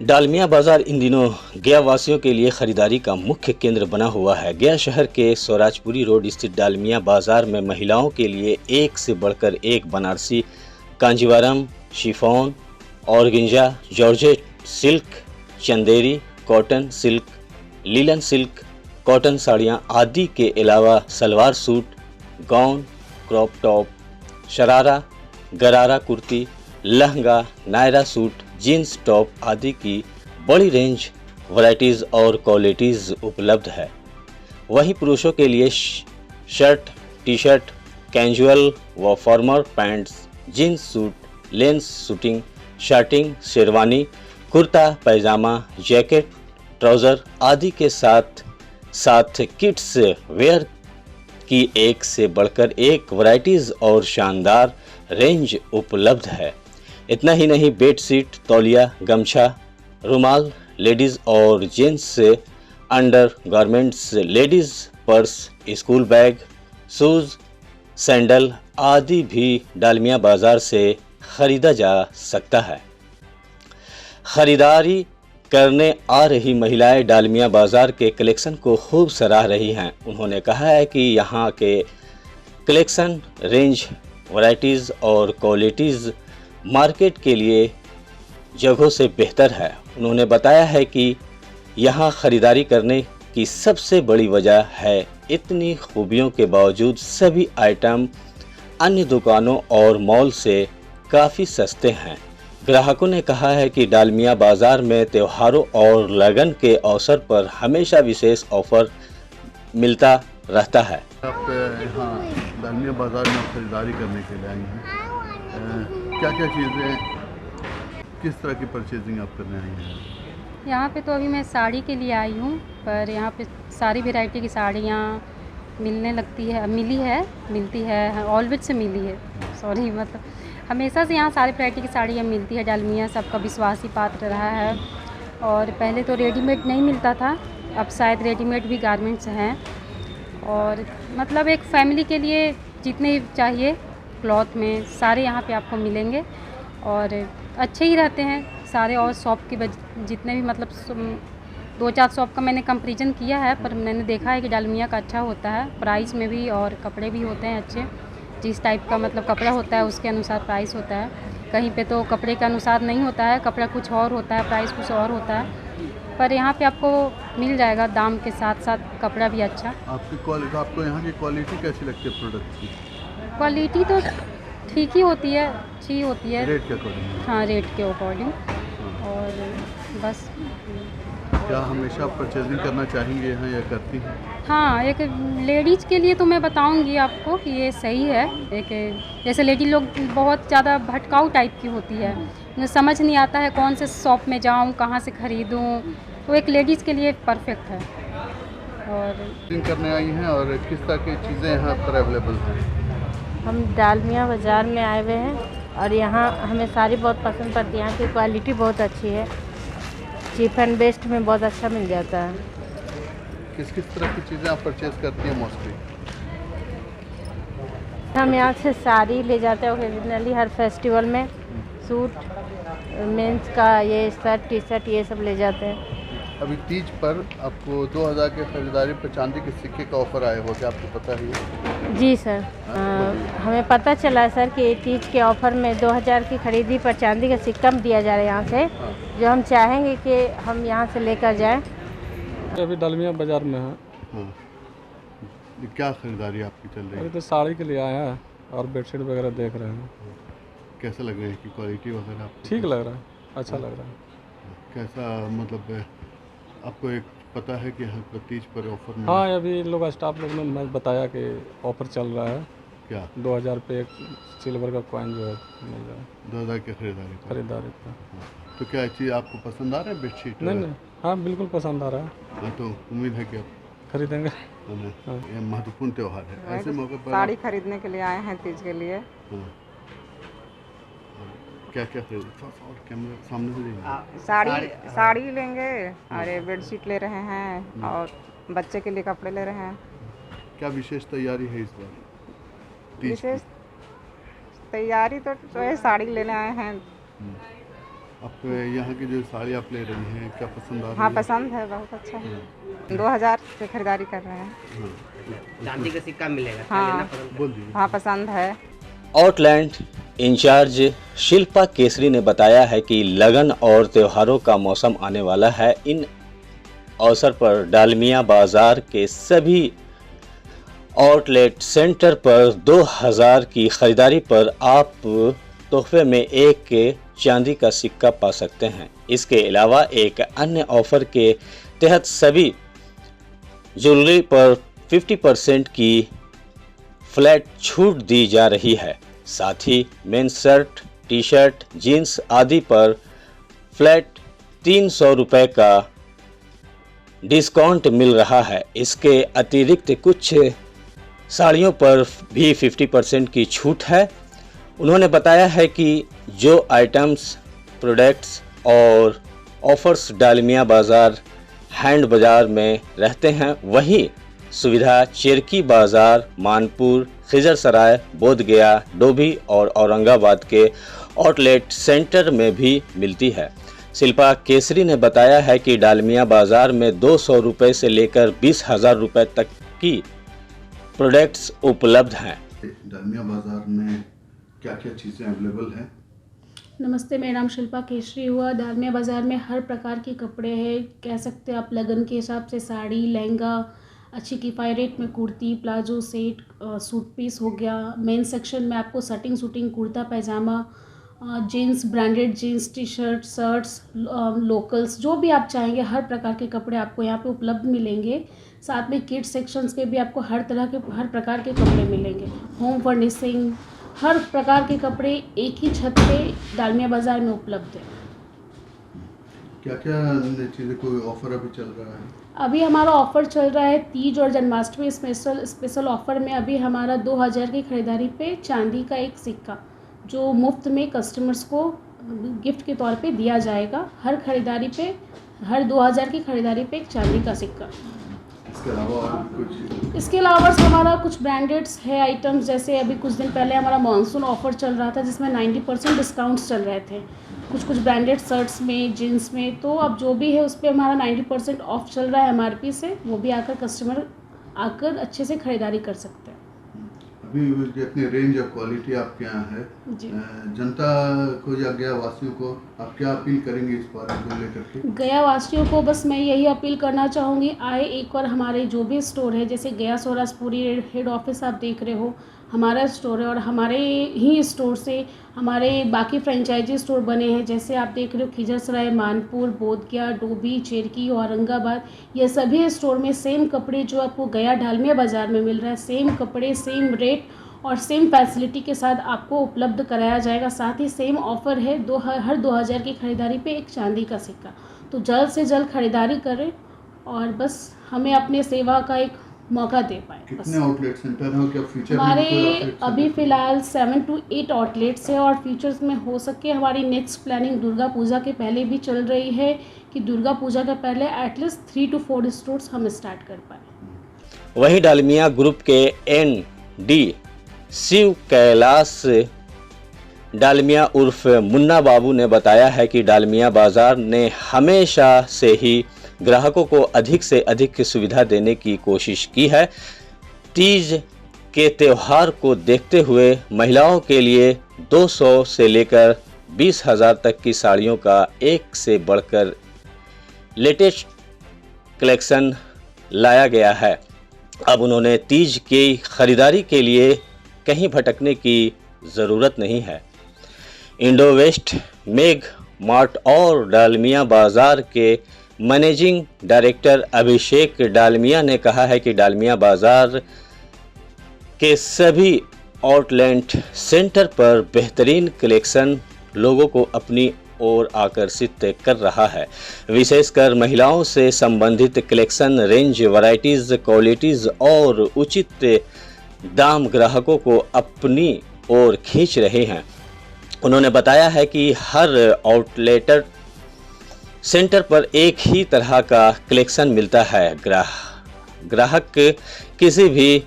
डालमिया बाजार इन दिनों गया वासियों के लिए खरीदारी का मुख्य केंद्र बना हुआ है। गया शहर के स्वराजपुरी रोड स्थित डालमिया बाजार में महिलाओं के लिए एक से बढ़कर एक Banarasi, Kanjeevaram, chiffon, organza, georgette silk, Chanderi, cotton silk, linen silk, cotton साड़ियाँ आदि के अलावा salwar suit, gown, crop top, sharara, gharara kurti, lehenga, Naira suit, jeans top आदि की बड़ी रेंज, वैरायटीज़ और क्वालिटीज़ उपलब्ध है। वहीं पुरुषों के लिए शर्ट, टी शर्ट, कैजुअल व formal pants, jeans suit, lens suiting, shirting, sherwani, kurta pyjama, jacket, trouser आदि के साथ साथ किड्स वेयर की एक से बढ़कर एक वैरायटीज़ और शानदार रेंज उपलब्ध है। इतना ही नहीं, बेडशीट, तौलिया, गमछा, रुमाल, लेडीज़ और gents under garments, ladies purse, school bag, shoes, sandal आदि भी डालमिया बाज़ार से ख़रीदा जा सकता है। ख़रीदारी करने आ रही महिलाएं डालमिया बाज़ार के कलेक्शन को खूब सराह रही हैं। उन्होंने कहा है कि यहाँ के कलेक्शन, रेंज, वैरायटीज़ और क्वालिटीज़ मार्केट के लिए जगहों से बेहतर है। उन्होंने बताया है कि यहाँ ख़रीदारी करने की सबसे बड़ी वजह है इतनी खूबियों के बावजूद सभी आइटम अन्य दुकानों और मॉल से काफ़ी सस्ते हैं। ग्राहकों ने कहा है कि डालमिया बाज़ार में त्योहारों और लगन के अवसर पर हमेशा विशेष ऑफर मिलता रहता है। आप यहाँ डालमिया बाज़ार में ख़रीदारी करने के लिए आई हैं, क्या क्या चीज़ें, किस तरह की परचेजिंग आप करने आई हैं? यहाँ पे तो अभी मैं साड़ी के लिए आई हूँ, पर यहाँ पे सारी वैरायटी की साड़ियाँ मिलती है ऑलवेज से मिली है, सॉरी, मतलब हमेशा से यहाँ सारी वैरायटी की साड़ियाँ मिलती है। डालमिया सबका विश्वासी पात्र रहा है और पहले तो रेडीमेड नहीं मिलता था, अब शायद रेडीमेड भी गारमेंट्स हैं। और मतलब एक फैमिली के लिए जितने चाहिए क्लॉथ में सारे यहाँ पे आपको मिलेंगे और अच्छे ही रहते हैं सारे। और शॉप के जितने भी मतलब 2-4 शॉप का मैंने कंपैरिजन किया है, पर मैंने देखा है कि डालमिया का अच्छा होता है प्राइस में भी, और कपड़े भी होते हैं अच्छे। जिस टाइप का मतलब कपड़ा होता है उसके अनुसार प्राइस होता है। कहीं पे तो कपड़े के अनुसार नहीं होता है, कपड़ा कुछ और होता है, प्राइस कुछ और होता है, पर यहाँ पे आपको मिल जाएगा दाम के साथ साथ कपड़ा भी अच्छा। आपको यहाँ की क्वालिटी कैसी लगती है प्रोडक्ट की? क्वालिटी तो ठीक ही होती है, अच्छी होती है। रेट के अकॉर्डिंग? हाँ, रेट के अकॉर्डिंग। और बस क्या हमेशा परचेजिंग करना चाहेंगे यहाँ या करती हैं? हाँ, एक लेडीज़ के लिए तो मैं बताऊंगी आपको कि ये सही है। एक जैसे लेडी लोग बहुत ज़्यादा भटकाऊ टाइप की होती है, उन्हें समझ नहीं आता है कौन से शॉप में जाऊँ, कहाँ से ख़रीदूँ, तो एक लेडीज़ के लिए परफेक्ट है। और करने आई हैं और किस तरह की चीज़ें यहाँ पर अवेलेबल हैं? हम डालमिया बाज़ार में आए हुए हैं और यहाँ हमें साड़ी बहुत पसंद पड़ती है। यहाँ की क्वालिटी बहुत अच्छी है, चीप एंड बेस्ट में बहुत अच्छा मिल जाता है। किस किस तरह की चीज़ें आप परचेज़ करती हैं मोस्टली? हम यहाँ से साड़ी ले जाते हैं ओकेजनली, हर फेस्टिवल में सूट, मेंस का ये शर्ट, टी शर्ट ये सब ले जाते हैं। अभी तीज पर आपको 2000 के खरीदारी पर चांदी के सिक्के का ऑफर आया हो, क्या आपको पता है? जी सर, हमें पता चला है सर कि तीज के ऑफ़र में 2000 की खरीदी पर चांदी का सिक्का दिया जा रहा है यहाँ से, जो हम चाहेंगे कि हम यहाँ से लेकर जाएं। अभी डालमिया बाज़ार में है। हाँ, क्या खरीदारी आपकी चल रही है? अभी तो साड़ी के लिए आया है और बेडशीट वगैरह देख रहे हैं। कैसा लग रहा है कि क्वालिटी वगैरह आपको? ठीक लग रहा है, अच्छा लग रहा है। कैसा मतलब आपको एक पता है कि हाँ तीज पर ऑफर में? हाँ, अभी लोग स्टाफ लोग ने मैं बताया कि ऑफ़र चल रहा है। क्या? 2000 पे एक सिल्वर का कॉइन जो है मिल रहा है 2000 की खरीदारी पर। तो क्या चीज़ आपको पसंद आ रहा है बेडशीट? नहीं, हाँ बिल्कुल पसंद आ रहा है। हाँ, तो उम्मीद है कि आप खरीदेंगे। हाँ। ये महत्वपूर्ण त्यौहार है, ऐसे मौके पर साड़ी खरीदने के लिए आए हैं तीज के लिए। हाँ। क्या क्या खरीद कैमरे सामने से लेंगे? साड़ी लेंगे और ये बेडशीट ले रहे हैं और बच्चे के लिए कपड़े ले रहे हैं। क्या विशेष तैयारी है इस बार तीज विशेष तैयारी तो है, साड़ी लेने आए हैं। आप यहाँ की जो साड़ी आप ले रही हैं क्या पसंद आ रही हाँ है? पसंद है, बहुत अच्छा है। 2000 से खरीदारी कर रहे हैं। चांदी का सिक्का मिलेगा, क्या हाँ। लेना पसंद बोल दीजिए। हाँ पसंद है। आउटलैंड इंचार्ज शिल्पा केसरी ने बताया है कि लगन और त्योहारों का मौसम आने वाला है। इन अवसर पर डालमिया बाजार के सभी आउटलेट सेंटर पर 2000 की खरीदारी पर आप तोहफे में एक चांदी का सिक्का पा सकते हैं। इसके अलावा एक अन्य ऑफर के तहत सभी ज्वेलरी पर 50% की फ्लैट छूट दी जा रही है। साथ ही men's shirt, T shirt, jeans आदि पर फ्लैट 300 रुपये का डिस्काउंट मिल रहा है। इसके अतिरिक्त कुछ साड़ियों पर भी 50% की छूट है। उन्होंने बताया है कि जो आइटम्स, प्रोडक्ट्स और ऑफर्स डालमिया बाज़ार हैंड बाज़ार में रहते हैं, वही सुविधा चिरकी बाज़ार, मानपुर, खिजरसराय, बोधगया, डोभी और औरंगाबाद के आउटलेट सेंटर में भी मिलती है। शिल्पा केसरी ने बताया है कि डालमिया बाज़ार में 200 रुपये से लेकर 20,000 रुपये तक की प्रोडक्ट्स उपलब्ध हैं। डालमिया बाजार में क्या क्या चीज़ें अवेलेबल हैं? नमस्ते, मेरा नाम शिल्पा केसरी हुआ। डालमिया बाज़ार में हर प्रकार के कपड़े हैं। कह सकते हैं आप लगन के हिसाब से साड़ी, लहंगा, अच्छी किफ़ायती रेट में kurti, palazzo set, suit piece हो गया। मेन सेक्शन में आपको suiting kurta pyjama, jeans, branded jeans, T shirt, shirts, locals, जो भी आप चाहेंगे हर प्रकार के कपड़े आपको यहाँ पे उपलब्ध मिलेंगे। साथ में किड्स सेक्शंस के भी आपको हर प्रकार के कपड़े मिलेंगे। होम फर्निशिंग, हर प्रकार के कपड़े एक ही छत पे डालमिया बाज़ार में उपलब्ध है। क्या क्या चीज़ें, कोई ऑफर अभी चल रहा है? अभी हमारा ऑफ़र चल रहा है तीज और जन्माष्टमी स्पेशल ऑफ़र में। अभी हमारा 2000 की खरीदारी पे चांदी का एक सिक्का जो मुफ्त में कस्टमर्स को गिफ्ट के तौर पे दिया जाएगा। हर खरीदारी पे, हर 2000 की खरीदारी पे एक चांदी का सिक्का। इसके अलावा और कुछ? इसके अलावा हमारा कुछ ब्रांडेड्स है आइटम्स, जैसे अभी कुछ दिन पहले हमारा मानसून ऑफ़र चल रहा था जिसमें 90% डिस्काउंट्स चल रहे थे कुछ ब्रांडेड शर्ट्स में, जीन्स में। तो अब जो भी है उस पर हमारा 90% ऑफ चल रहा है MRP से। वो भी आकर कस्टमर आकर अच्छे से ख़रीदारी कर सकते हैं। अभी जितनी रेंज ऑफ क्वालिटी आपके यहाँ है, जनता को या गया वासियों को आप क्या अपील करेंगे इस बारे को लेकर के? गया वासियों को बस मैं यही अपील करना चाहूँगी, आए एक बार हमारे जो भी स्टोर है, जैसे गया सोराजपुरी हेड ऑफिस आप देख रहे हो, हमारा स्टोर है। और हमारे ही स्टोर से हमारे बाकी फ्रेंचाइजी स्टोर बने हैं, जैसे आप देख रहे हो खिजरसराय, मानपुर, बोधगया, डोभी, चिरकी, औरंगाबाद। ये सभी स्टोर में सेम कपड़े जो आपको गया डालमिया बाज़ार में मिल रहा है, सेम कपड़े, सेम रेट और सेम फैसिलिटी के साथ आपको उपलब्ध कराया जाएगा। साथ ही सेम ऑफ़र है, हर 2000 की खरीदारी पे एक चांदी का सिक्का। तो जल्द से जल्द खरीदारी करें और बस हमें अपने सेवा का एक मौका दे पाए। कितने आउटलेट सेंटर हैं? क्या फ्यूचर हमारे में अभी फ़िलहाल 7 to 8 आउटलेट्स हैं और फ्यूचर्स में हो सके हमारी नेक्स्ट प्लानिंग दुर्गा पूजा के पहले भी चल रही है कि दुर्गा पूजा के पहले एटलीस्ट 3 to 4 स्टोर्स हम स्टार्ट कर पाए। वहीं डालमिया ग्रुप के ND शिव कैलाश डालमिया उर्फ मुन्ना बाबू ने बताया है कि डालमिया बाज़ार ने हमेशा से ही ग्राहकों को अधिक से अधिक सुविधा देने की कोशिश की है। तीज के त्यौहार को देखते हुए महिलाओं के लिए 200 से लेकर 20,000 तक की साड़ियों का एक से बढ़कर लेटेस्ट कलेक्शन लाया गया है। अब उन्होंने तीज की खरीदारी के लिए कहीं भटकने की ज़रूरत नहीं है। इंडो वेस्ट मेघ मार्ट और डालमिया बाज़ार के मैनेजिंग डायरेक्टर अभिषेक डालमिया ने कहा है कि डालमिया बाज़ार के सभी आउटलेट सेंटर पर बेहतरीन कलेक्शन लोगों को अपनी ओर आकर्षित कर रहा है। विशेषकर महिलाओं से संबंधित कलेक्शन, रेंज, वैरायटीज़, क्वालिटीज़ और उचित दाम ग्राहकों को अपनी ओर खींच रहे हैं। उन्होंने बताया है कि हर आउटलेट सेंटर पर एक ही तरह का कलेक्शन मिलता है। ग्राहक किसी भी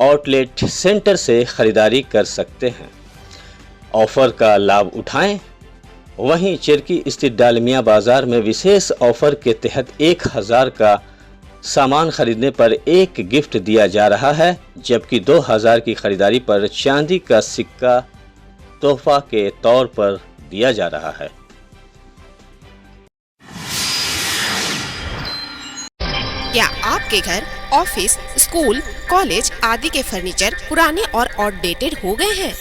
आउटलेट सेंटर से ख़रीदारी कर सकते हैं। ऑफ़र का लाभ उठाएं वहीं चेरकी स्थित डालमिया बाजार में विशेष ऑफर के तहत 1000 का सामान खरीदने पर एक गिफ्ट दिया जा रहा है, जबकि 2000 की खरीदारी पर चांदी का सिक्का तोहफा के तौर पर दिया जा रहा है। क्या आपके घर, ऑफिस, स्कूल, कॉलेज आदि के फर्नीचर पुराने और आउटडेटेड हो गए हैं?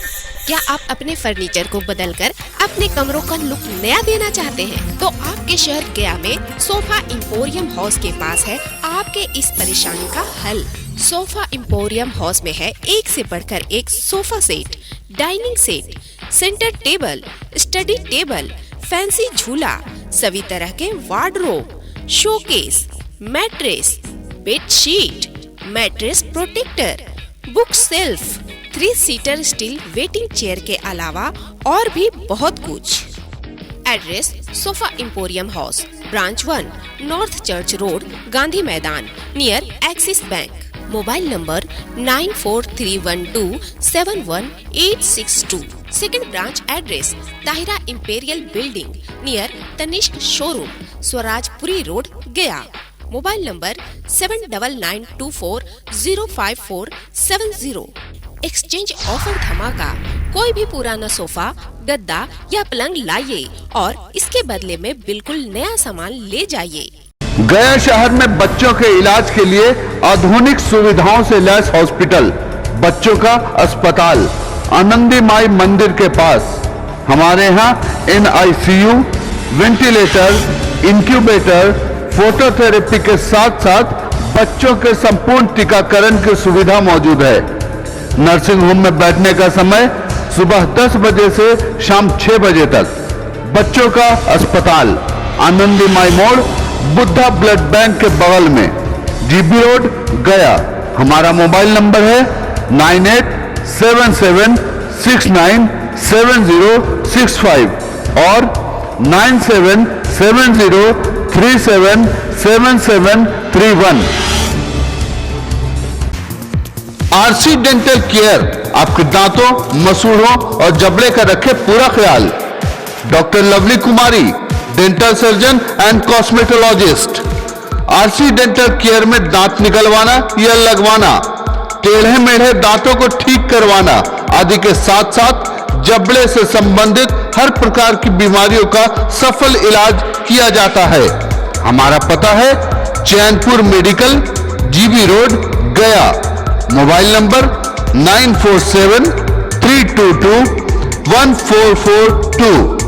क्या आप अपने फर्नीचर को बदलकर अपने कमरों का लुक नया देना चाहते हैं? तो आपके शहर गया में सोफा इंपोरियम हाउस के पास है आपके इस परेशानी का हल। सोफा इंपोरियम हाउस में है एक से बढ़कर एक sofa set, dining set, centre table, study table, fancy झूला, सभी तरह के wardrobe, showcase, mattress, bedsheet, mattress protector, book shelf, 3 seater steel waiting chair के अलावा और भी बहुत कुछ। Address sofa emporium house, branch 1, north church road, Gandhi Maidan, near Axis Bank. Mobile number 9431271862। Second branch address Tahira imperial building near Tanishq showroom, Swarajpuri road, Gaya. Mobile number 7999240547 exchange offer धमाका। कोई भी पुराना सोफा, गद्दा या पलंग लाइए और इसके बदले में बिल्कुल नया सामान ले जाइए। गया शहर में बच्चों के इलाज के लिए आधुनिक सुविधाओं से लैस हॉस्पिटल, बच्चों का अस्पताल, आनंदी माई मंदिर के पास। हमारे यहाँ NICU, वेंटिलेटर, इंक्यूबेटर, फोटोथेरेपी के साथ साथ बच्चों के संपूर्ण टीकाकरण की सुविधा मौजूद है। नर्सिंग होम में बैठने का समय सुबह 10 बजे से शाम 6 बजे तक। बच्चों का अस्पताल आनंदी माई मोड़, बुद्धा ब्लड बैंक के बगल में, GB रोड, गया। हमारा मोबाइल नंबर है 9877697065 और 9770377731। RC डेंटल केयर आपके दांतों, मसूड़ों और जबड़े का रखे पूरा ख्याल। Doctor lovely Kumari, dental surgeon and cosmetologist. RC dental care में दांत निकलवाना या लगवाना, टेढ़े मेढ़े दांतों को ठीक करवाना आदि के साथ साथ जबड़े से संबंधित हर प्रकार की बीमारियों का सफल इलाज किया जाता है। हमारा पता है Chainpur medical, GB road, Gaya. Mobile number 9473221442।